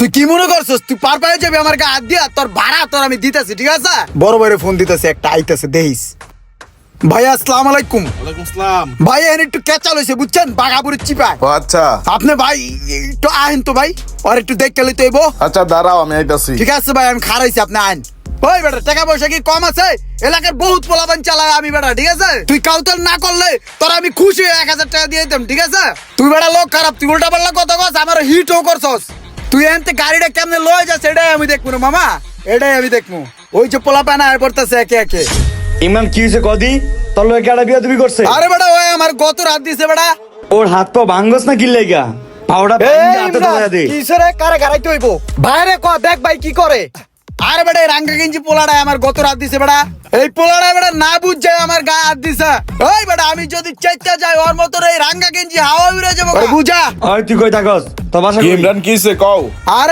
তুই কি মনে করছস তুই পার পায়ে যাবি আমার গায়ে হাত দিয়া? তোর ভাড়া তোর আমি দিতেছি, ঠিক আছে? বড় বড় ফোন দিতেছে, একটা আইতেছে দেখিস। ভাই আসসালামু আলাইকুম। ওয়ালাইকুম আসসালাম। ভাই এখানে একটু কেঁচা লইছে বুঝছেন, বাগাবুরের চিপায়। ও আচ্ছা আপনি ভাই একটু আহেন তো ভাই, আর একটু দেখতে লইতে হইব। আচ্ছা দাঁড়াও আমি আইতাছি। ঠিক আছে ভাই, আমি খারাইছি, আপনি আইন। ওই বেটা টাকা পয়সা কি কম আছে? এলাকার বহুত পোলাপান চালায় আমি বেটা, ঠিক আছে? তুই কাউতাল না করলে তোর আমি খুশি হয়ে 1000 টাকা দিয়ে দিতাম, ঠিক আছে? তুই বেটা লোক খারাপ, তুই উল্টা পাল্লা কথা কস, আমার হিটও করছস। তুই এনতে গাড়িটা কেমনে লয়ে যাস এটাই আমি দেখবো না মামা, এটাই আমি দেখবো। ওই যে পোলাপান আর পড়তেছে একে একে। ইমরান কি হয়েছে কদি? তোর লোক একটা বিয়া তুমি করছে? আরে বেটা ওই আমার গত রাত দিছে বেটা। ওর হাত পা ভাঙ্গস না কি লেগা? পাউডার হাতে ধরা দে। কিসরে কারে গাড়াইতে হইব? বাইরে ক দেখ ভাই কি করে। আরে বেটা এই রাঙ্গা গেঞ্জি পোলাটা আমার গত রাত দিছে বেটা। এই পোলাটা বেটা না বুঝ যায় আমার গায়ে হাত দিছে। ওই বেটা আমি যদি চেষ্টা যাই ওর মতো এই রাঙ্গা গেঞ্জি হাওয়া উড়ে যাবো, বুঝা? ওই তুই কই থাকস? তোর বাসা কই? ইমরান কিসে কও? আরে